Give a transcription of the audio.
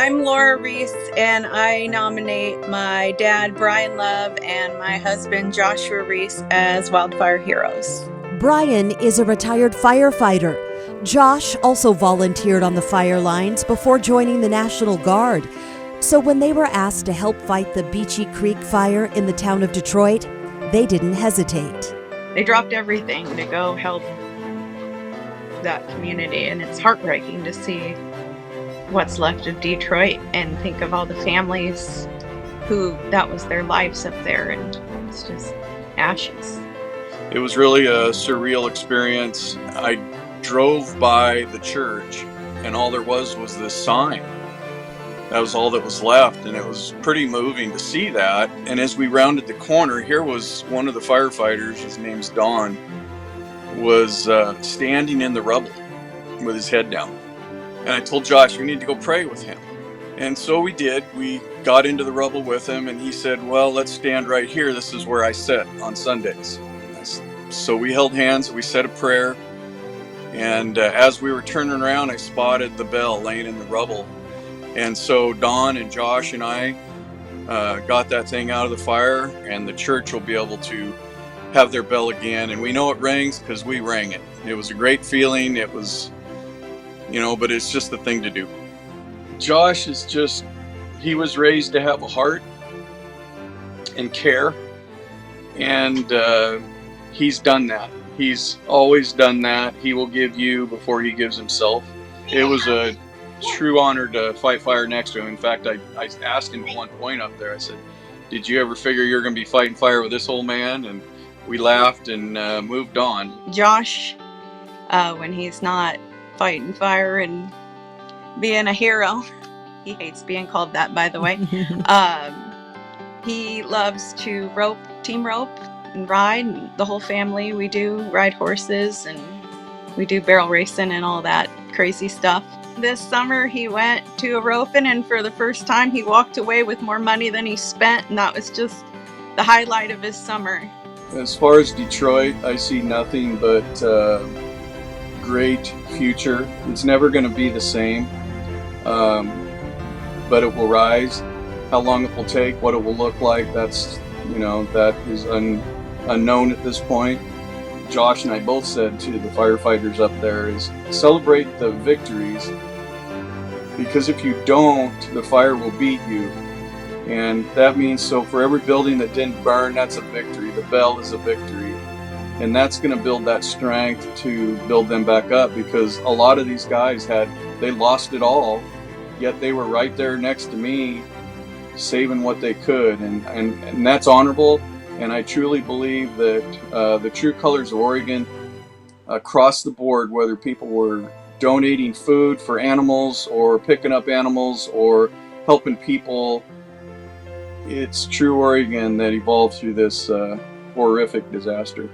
I'm Laura Reese, and I nominate my dad, Brian Love, and my husband, Joshua Reese, as Wildfire Heroes. Brian is a retired firefighter. Josh also volunteered on the fire lines before joining the National Guard. So when they were asked to help fight the Beachie Creek Fire in the town of Detroit, they didn't hesitate. They dropped everything to go help that community, and it's heartbreaking to see what's left of Detroit and think of all the families who that was their lives up there, and it's just ashes. It was really a surreal experience. I drove by the church and all there was this sign. That was all that was left, and it was pretty moving to see that. And as we rounded the corner, here was one of the firefighters, his name's Don, was standing in the rubble with his head down. And I told Josh, we need to go pray with him. And so we did. We got into the rubble with him, and he said, well, let's stand right here. This is where I sit on Sundays. So we held hands, we said a prayer, and as we were turning around, I spotted the bell laying in the rubble. And so Don and Josh and I got that thing out of the fire, and the church will be able to have their bell again. And we know it rings because we rang it. It was a great feeling. It was, but it's just the thing to do. Josh is he was raised to have a heart and care, and he's done that. He's always done that. He will give you before he gives himself. It was a true honor to fight fire next to him. In fact, I asked him at one point up there, I said, did you ever figure you're going to be fighting fire with this old man? And we laughed and moved on. Josh, when he's not fighting fire and being a hero, he hates being called that, by the way. He loves to team rope and ride, and the whole family, we do ride horses and we do barrel racing and all that crazy stuff. This summer he went to a roping, and for the first time he walked away with more money than he spent, and that was just the highlight of his summer. As far as Detroit, I see nothing but great future. It's never going to be the same, but it will rise. How long it will take, what it will look like, that is unknown at this point. Josh and I both said to the firefighters up there is celebrate the victories, because if you don't, the fire will beat you. And that means, so for every building that didn't burn, that's a victory. The bell is a victory. And that's going to build that strength to build them back up, because a lot of these guys they lost it all, yet they were right there next to me saving what they could. And that's honorable. And I truly believe that the true colors of Oregon across the board, whether people were donating food for animals or picking up animals or helping people, it's true Oregon that evolved through this horrific disaster.